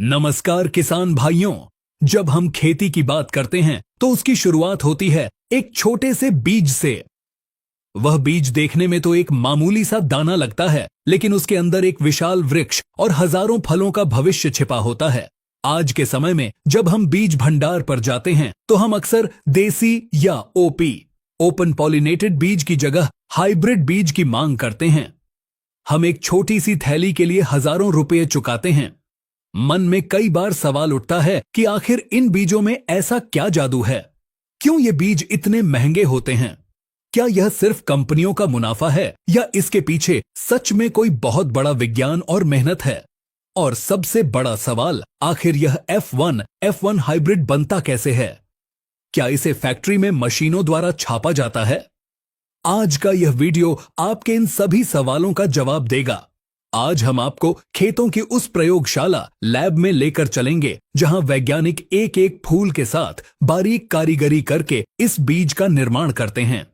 नमस्कार किसान भाइयों। जब हम खेती की बात करते हैं तो उसकी शुरुआत होती है एक छोटे से बीज से। वह बीज देखने में तो एक मामूली सा दाना लगता है, लेकिन उसके अंदर एक विशाल वृक्ष और हजारों फलों का भविष्य छिपा होता है। आज के समय में जब हम बीज भंडार पर जाते हैं तो हम अक्सर देसी या ओपी ओपन पॉलिनेटेड बीज की जगह हाइब्रिड बीज की मांग करते हैं। हम एक छोटी सी थैली के लिए हजारों रुपए चुकाते हैं। मन में कई बार सवाल उठता है कि आखिर इन बीजों में ऐसा क्या जादू है? क्यों ये बीज इतने महंगे होते हैं? क्या यह सिर्फ कंपनियों का मुनाफा है या इसके पीछे सच में कोई बहुत बड़ा विज्ञान और मेहनत है? और सबसे बड़ा सवाल, आखिर यह F1 हाइब्रिड बनता कैसे है? क्या इसे फैक्ट्री में मशीनों द्वारा छापा जाता है? आज का यह वीडियो आपके इन सभी सवालों का जवाब देगा। आज हम आपको खेतों की उस प्रयोगशाला लैब में लेकर चलेंगे जहां वैज्ञानिक एक एक फूल के साथ बारीक कारीगरी करके इस बीज का निर्माण करते हैं।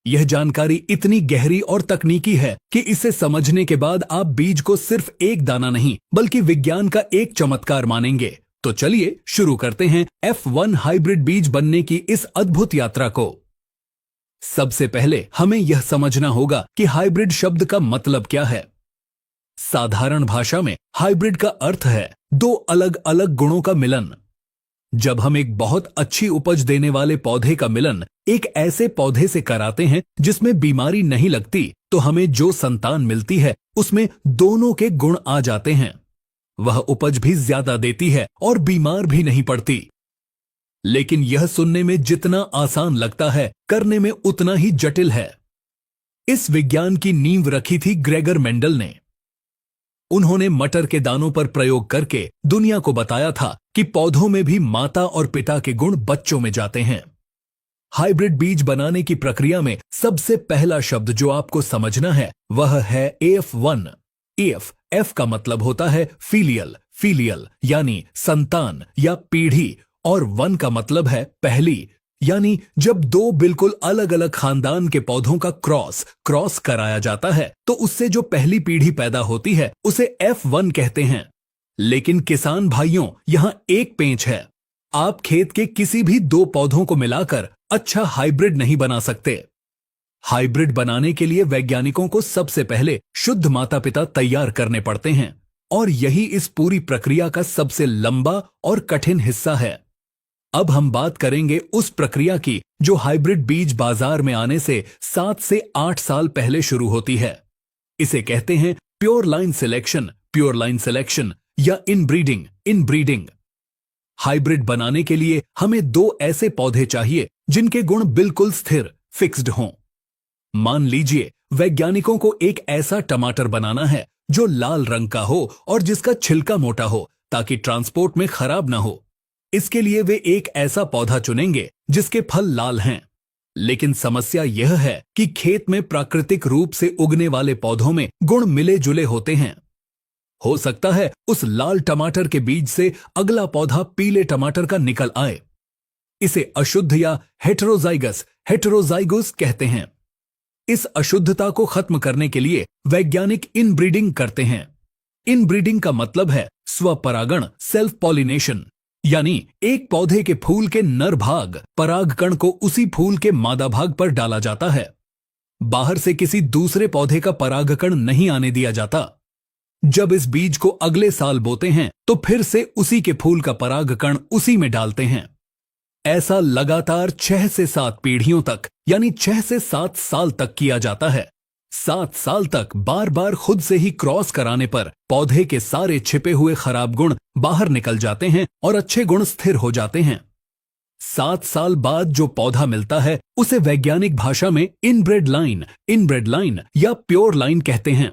यह जानकारी इतनी गहरी और तकनीकी है कि इसे समझने के बाद आप बीज को सिर्फ एक दाना नहीं बल्कि विज्ञान का एक चमत्कार मानेंगे। तो चलिए शुरू करते हैं F1 हाइब्रिड बीज बनने की इस अद्भुत यात्रा को। सबसे पहले हमें यह समझना होगा कि हाइब्रिड शब्द का मतलब क्या है। साधारण भाषा में हाइब्रिड का अर्थ है दो अलग अलग गुणों का मिलन। जब हम एक बहुत अच्छी उपज देने वाले पौधे का मिलन एक ऐसे पौधे से कराते हैं जिसमें बीमारी नहीं लगती, तो हमें जो संतान मिलती है उसमें दोनों के गुण आ जाते हैं। वह उपज भी ज्यादा देती है और बीमार भी नहीं पड़ती। लेकिन यह सुनने में जितना आसान लगता है, करने में उतना ही जटिल है। इस विज्ञान की नींव रखी थी ग्रेगर मेंडल ने। उन्होंने मटर के दानों पर प्रयोग करके दुनिया को बताया था कि पौधों में भी माता और पिता के गुण बच्चों में जाते हैं। हाइब्रिड बीज बनाने की प्रक्रिया में सबसे पहला शब्द जो आपको समझना है वह है F1। F का मतलब होता है फीलियल यानी संतान या पीढ़ी, और 1 का मतलब है पहली, यानी जब दो बिल्कुल अलग अलग खानदान के पौधों का क्रॉस कराया जाता है तो उससे जो पहली पीढ़ी पैदा होती है उसे F1 कहते हैं। लेकिन किसान भाइयों, यहां एक पेंच है। आप खेत के किसी भी दो पौधों को मिलाकर अच्छा हाइब्रिड नहीं बना सकते। हाइब्रिड बनाने के लिए वैज्ञानिकों को सबसे पहले शुद्ध माता पिता तैयार करने पड़ते हैं, और यही इस पूरी प्रक्रिया का सबसे लंबा और कठिन हिस्सा है। अब हम बात करेंगे उस प्रक्रिया की जो हाइब्रिड बीज बाजार में आने से 7 से 8 साल पहले शुरू होती है। इसे कहते हैं प्योर लाइन सिलेक्शन या इनब्रीडिंग। हाइब्रिड बनाने के लिए हमें दो ऐसे पौधे चाहिए जिनके गुण बिल्कुल स्थिर फिक्स्ड हों। मान लीजिए वैज्ञानिकों को एक ऐसा टमाटर बनाना है जो लाल रंग का हो और जिसका छिलका मोटा हो ताकि ट्रांसपोर्ट में खराब ना हो। इसके लिए वे एक ऐसा पौधा चुनेंगे जिसके फल लाल हैं। लेकिन समस्या यह है कि खेत में प्राकृतिक रूप से उगने वाले पौधों में गुण मिले जुले होते हैं। हो सकता है उस लाल टमाटर के बीज से अगला पौधा पीले टमाटर का निकल आए। इसे अशुद्ध या हेटेरोजाइगस कहते हैं। इस अशुद्धता को खत्म करने के लिए वैज्ञानिक इनब्रीडिंग करते हैं। इनब्रीडिंग का मतलब है स्वपरागण, सेल्फ पॉलिनेशन, यानी एक पौधे के फूल के नर भाग परागकण को उसी फूल के मादा भाग पर डाला जाता है। बाहर से किसी दूसरे पौधे का परागकण नहीं आने दिया जाता। जब इस बीज को अगले साल बोते हैं तो फिर से उसी के फूल का परागकण उसी में डालते हैं। ऐसा लगातार 6 से 7 पीढ़ियों तक, यानी 6 से 7 साल तक किया जाता है। 7 साल तक बार बार खुद से ही क्रॉस कराने पर पौधे के सारे छिपे हुए खराब गुण बाहर निकल जाते हैं और अच्छे गुण स्थिर हो जाते हैं। 7 साल बाद जो पौधा मिलता है उसे वैज्ञानिक भाषा में इनब्रेड लाइन या प्योर लाइन कहते हैं।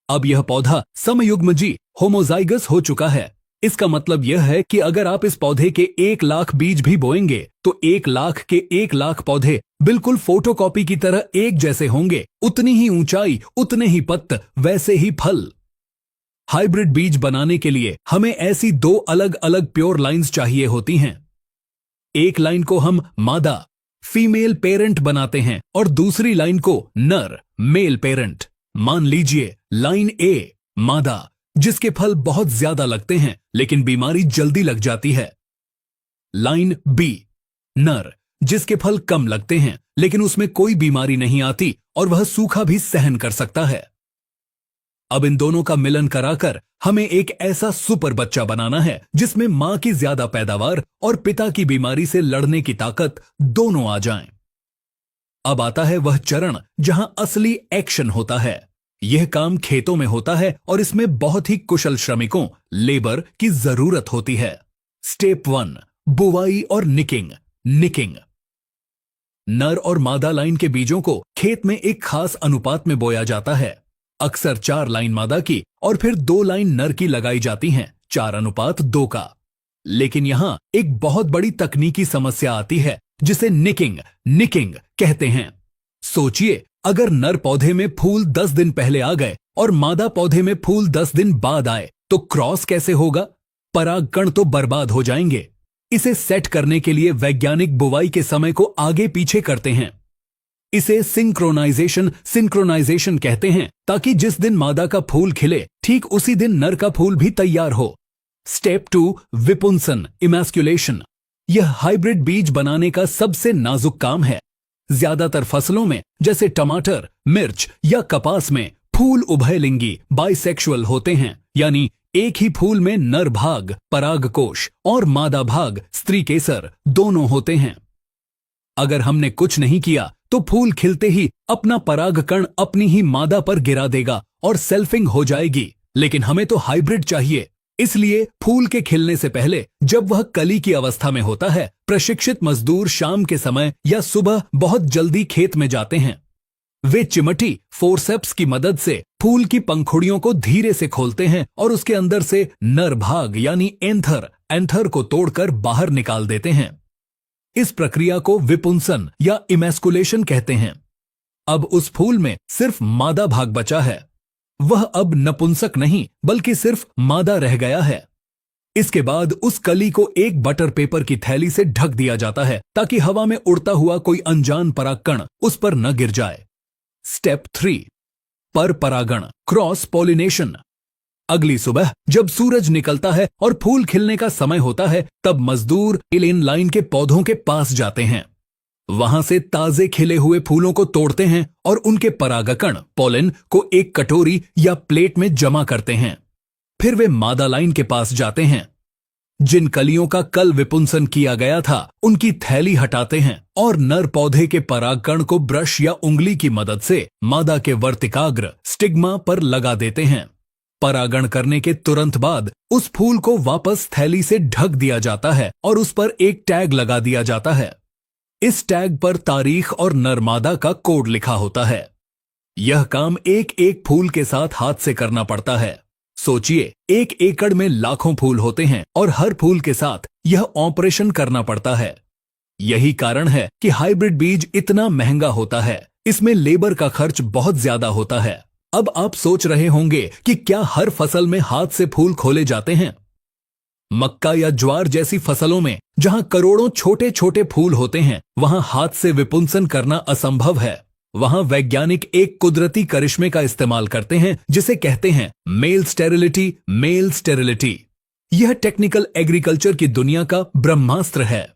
अब यह पौधा समयुग्मजी होमोजाइगस हो चुका है। इसका मतलब यह है कि अगर आप इस पौधे के 1 लाख बीज भी बोएंगे तो 1 लाख के 1 लाख पौधे बिल्कुल फोटोकॉपी की तरह एक जैसे होंगे। उतनी ही ऊंचाई, उतने ही पत्ते, वैसे ही फल। हाइब्रिड बीज बनाने के लिए हमें ऐसी दो अलग अलग प्योर लाइंस चाहिए होती हैं। एक लाइन को हम मादा फीमेल पेरेंट बनाते हैं और दूसरी लाइन को नर मेल पेरेंट। मान लीजिए लाइन ए मादा, जिसके फल बहुत ज्यादा लगते हैं लेकिन बीमारी जल्दी लग जाती है। लाइन बी, नर, जिसके फल कम लगते हैं लेकिन उसमें कोई बीमारी नहीं आती और वह सूखा भी सहन कर सकता है। अब इन दोनों का मिलन कराकर हमें एक ऐसा सुपर बच्चा बनाना है जिसमें मां की ज्यादा पैदावार और पिता की बीमारी से लड़ने की ताकत दोनों आ जाएं। अब आता है वह चरण जहां असली एक्शन होता है। यह काम खेतों में होता है और इसमें बहुत ही कुशल श्रमिकों, लेबर की जरूरत होती है। स्टेप 1, बुवाई और निकिंग। निकिंग, नर और मादा लाइन के बीजों को खेत में एक खास अनुपात में बोया जाता है। अक्सर 4 लाइन मादा की और फिर 2 लाइन नर की लगाई जाती हैं, 4:2 का। लेकिन यहां एक बहुत बड़ी तकनीकी समस्या आती है जिसे निकिंग कहते हैं। सोचिए, अगर नर पौधे में फूल 10 दिन पहले आ गए और मादा पौधे में फूल 10 दिन बाद आए तो क्रॉस कैसे होगा? परागकण तो बर्बाद हो जाएंगे। इसे सेट करने के लिए वैज्ञानिक बुवाई के समय को आगे पीछे करते हैं। इसे सिंक्रोनाइजेशन कहते हैं, ताकि जिस दिन मादा का फूल खिले ठीक उसी दिन नर का फूल भी तैयार हो। स्टेप 2, विपुंसन, इमैस्कुलेशन। यह हाइब्रिड बीज बनाने का सबसे नाजुक काम है। ज्यादातर फसलों में जैसे टमाटर, मिर्च या कपास में फूल उभयलिंगी बाइसेक्सुअल होते हैं, यानी एक ही फूल में नर भाग परागकोश और मादा भाग स्त्री केसर दोनों होते हैं। अगर हमने कुछ नहीं किया तो फूल खिलते ही अपना परागकण अपनी ही मादा पर गिरा देगा और सेल्फिंग हो जाएगी। लेकिन हमें तो हाइब्रिड चाहिए, इसलिए फूल के खिलने से पहले जब वह कली की अवस्था में होता है, प्रशिक्षित मजदूर शाम के समय या सुबह बहुत जल्दी खेत में जाते हैं। वे चिमटी फोरसेप्स की मदद से फूल की पंखुड़ियों को धीरे से खोलते हैं और उसके अंदर से नर भाग यानी एंथर को तोड़कर बाहर निकाल देते हैं। इस प्रक्रिया को विपुंसन या इमैस्कुलेशन कहते हैं। अब उस फूल में सिर्फ मादा भाग बचा है। वह अब नपुंसक नहीं बल्कि सिर्फ मादा रह गया है। इसके बाद उस कली को एक बटर पेपर की थैली से ढक दिया जाता है ताकि हवा में उड़ता हुआ कोई अनजान परागकण उस पर न गिर जाए। स्टेप 3, पर परागण, क्रॉस पॉलिनेशन। अगली सुबह जब सूरज निकलता है और फूल खिलने का समय होता है, तब मजदूर इन लाइन के पौधों के पास जाते हैं। वहां से ताजे खिले हुए फूलों को तोड़ते हैं और उनके परागकण पोलन को एक कटोरी या प्लेट में जमा करते हैं। फिर वे मादा लाइन के पास जाते हैं। जिन कलियों का कल विपुंसन किया गया था उनकी थैली हटाते हैं और नर पौधे के परागकण को ब्रश या उंगली की मदद से मादा के वर्तिकाग्र स्टिग्मा पर लगा देते हैं। परागण करने के तुरंत बाद उस फूल को वापस थैली से ढक दिया जाता है और उस पर एक टैग लगा दिया जाता है। इस टैग पर तारीख और नर मादा का कोड लिखा होता है। यह काम एक एक फूल के साथ हाथ से करना पड़ता है। सोचिए, 1 एकड़ में लाखों फूल होते हैं और हर फूल के साथ यह ऑपरेशन करना पड़ता है। यही कारण है कि हाइब्रिड बीज इतना महंगा होता है। इसमें लेबर का खर्च बहुत ज्यादा होता है। अब आप सोच रहे होंगे कि क्या हर फसल में हाथ से फूल खोले जाते हैं? मक्का या ज्वार जैसी फसलों में जहां करोड़ों छोटे छोटे फूल होते हैं, वहां हाथ से विपुंसन करना असंभव है। वहां वैज्ञानिक एक कुदरती करिश्मे का इस्तेमाल करते हैं जिसे कहते हैं मेल स्टेरिलिटी। यह टेक्निकल एग्रीकल्चर की दुनिया का ब्रह्मास्त्र है।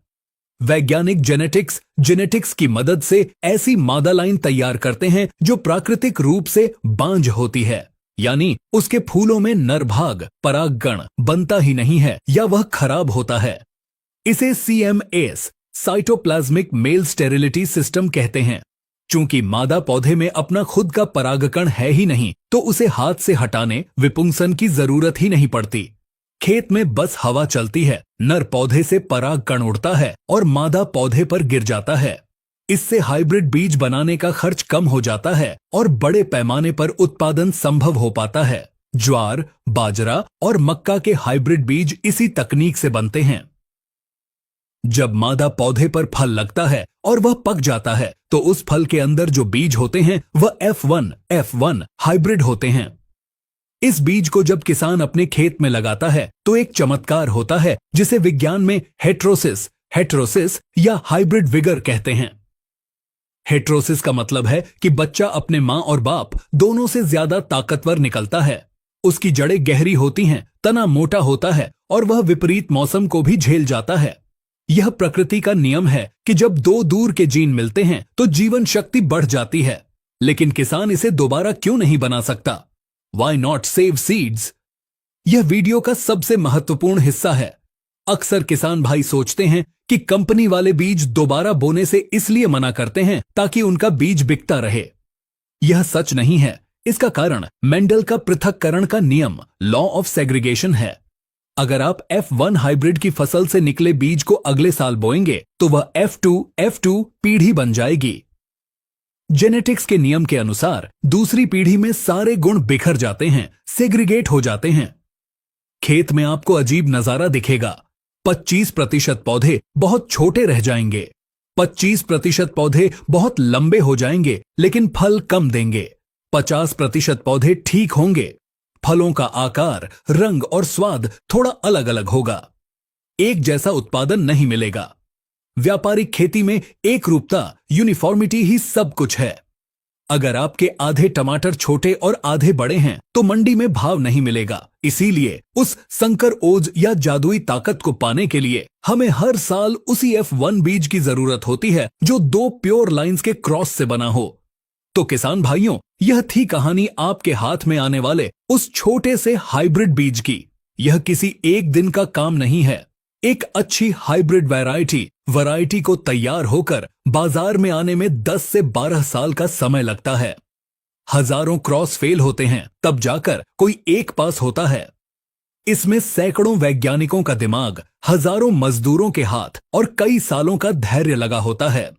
वैज्ञानिक जेनेटिक्स की मदद से ऐसी मादा लाइन तैयार करते हैं जो प्राकृतिक रूप से बांझ होती है, यानी उसके फूलों में नर भाग परागकण बनता ही नहीं है या वह खराब होता है। इसे CMS cytoplasmic male sterility system कहते हैं। चूंकि मादा पौधे में अपना खुद का परागकण है ही नहीं, तो उसे हाथ से हटाने विपुंसन की जरूरत ही नहीं पड़ती। खेत में बस हवा चलती है, नर पौधे से परागकण उड़ता है और मादा पौधे पर गिर जाता है। इससे हाइब्रिड बीज बनाने का खर्च कम हो जाता है और बड़े पैमाने पर उत्पादन संभव हो पाता है। ज्वार, बाजरा और मक्का के हाइब्रिड बीज इसी तकनीक से बनते हैं। जब मादा पौधे पर फल लगता है और वह पक जाता है, तो उस फल के अंदर जो बीज होते हैं वह F1 हाइब्रिड होते हैं। इस बीज को जब किसान अपने खेत में लगाता है तो एक चमत्कार होता है जिसे विज्ञान में हेट्रोसिस या हाइब्रिड विगर कहते हैं। हेट्रोसिस का मतलब है कि बच्चा अपने मां और बाप दोनों से ज्यादा ताकतवर निकलता है। उसकी जड़ें गहरी होती हैं, तना मोटा होता है और वह विपरीत मौसम को भी झेल जाता है। यह प्रकृति का नियम है कि जब दो दूर के जीन मिलते हैं तो जीवन शक्ति बढ़ जाती है। लेकिन किसान इसे दोबारा क्यों नहीं बना सकता? Why not save seeds? यह वीडियो का सबसे महत्वपूर्ण हिस्सा है। अक्सर किसान भाई सोचते हैं कि कंपनी वाले बीज दोबारा बोने से इसलिए मना करते हैं ताकि उनका बीज बिकता रहे। यह सच नहीं है। इसका कारण मेंडल का पृथक्करण का नियम, लॉ ऑफ सेग्रीगेशन है। अगर आप F1 हाइब्रिड की फसल से निकले बीज को अगले साल बोएंगे तो वह F2 पीढ़ी बन जाएगी। जेनेटिक्स के नियम के अनुसार दूसरी पीढ़ी में सारे गुण बिखर जाते हैं, सेग्रीगेट हो जाते हैं। खेत में आपको अजीब नजारा दिखेगा। 25% पौधे बहुत छोटे रह जाएंगे, 25% पौधे बहुत लंबे हो जाएंगे लेकिन फल कम देंगे, 50% पौधे ठीक होंगे, फलों का आकार, रंग और स्वाद थोड़ा अलग अलग होगा। एक जैसा उत्पादन नहीं मिलेगा। व्यापारिक खेती में एक रूपता, यूनिफॉर्मिटी ही सब कुछ है। अगर आपके आधे टमाटर छोटे और आधे बड़े हैं तो मंडी में भाव नहीं मिलेगा। इसीलिए उस संकर ओज या जादुई ताकत को पाने के लिए हमें हर साल उसी F1 बीज की जरूरत होती है जो 2 प्योर लाइंस के क्रॉस से बना हो। तो किसान भाइयों, यह थी कहानी आपके हाथ में आने वाले उस छोटे से हाइब्रिड बीज की। यह किसी एक दिन का काम नहीं है। एक अच्छी हाइब्रिड वैरायटी को तैयार होकर बाजार में आने में 10 से 12 साल का समय लगता है। हजारों क्रॉस फेल होते हैं, तब जाकर कोई एक पास होता है। इसमें सैकड़ों वैज्ञानिकों का दिमाग, हजारों मजदूरों के हाथ और कई सालों का धैर्य लगा होता है।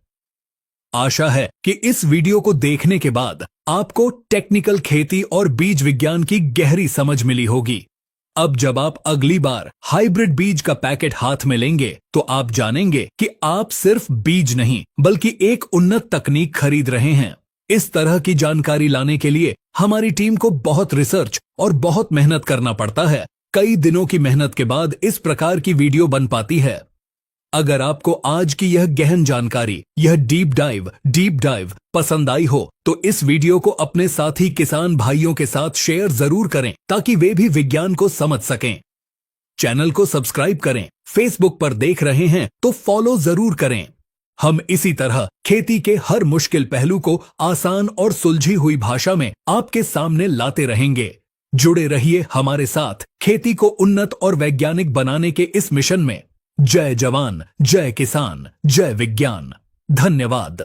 आशा है कि इस वीडियो को देखने के बाद आपको टेक्निकल खेती और बीज विज्ञान की गहरी समझ मिली होगी। अब जब आप अगली बार हाइब्रिड बीज का पैकेट हाथ में लेंगे तो आप जानेंगे कि आप सिर्फ बीज नहीं बल्कि एक उन्नत तकनीक खरीद रहे हैं। इस तरह की जानकारी लाने के लिए हमारी टीम को बहुत रिसर्च और बहुत मेहनत करना पड़ता है। कई दिनों की मेहनत के बाद इस प्रकार की वीडियो बन पाती है। अगर आपको आज की यह गहन जानकारी, यह डीप डाइव पसंद आई हो तो इस वीडियो को अपने साथी किसान भाइयों के साथ शेयर जरूर करें ताकि वे भी विज्ञान को समझ सकें। चैनल को सब्सक्राइब करें। फेसबुक पर देख रहे हैं तो फॉलो जरूर करें। हम इसी तरह खेती के हर मुश्किल पहलू को आसान और सुलझी हुई भाषा में आपके सामने लाते रहेंगे। जुड़े रहिए हमारे साथ खेती को उन्नत और वैज्ञानिक बनाने के इस मिशन में। जय जवान, जय किसान, जय विज्ञान। धन्यवाद।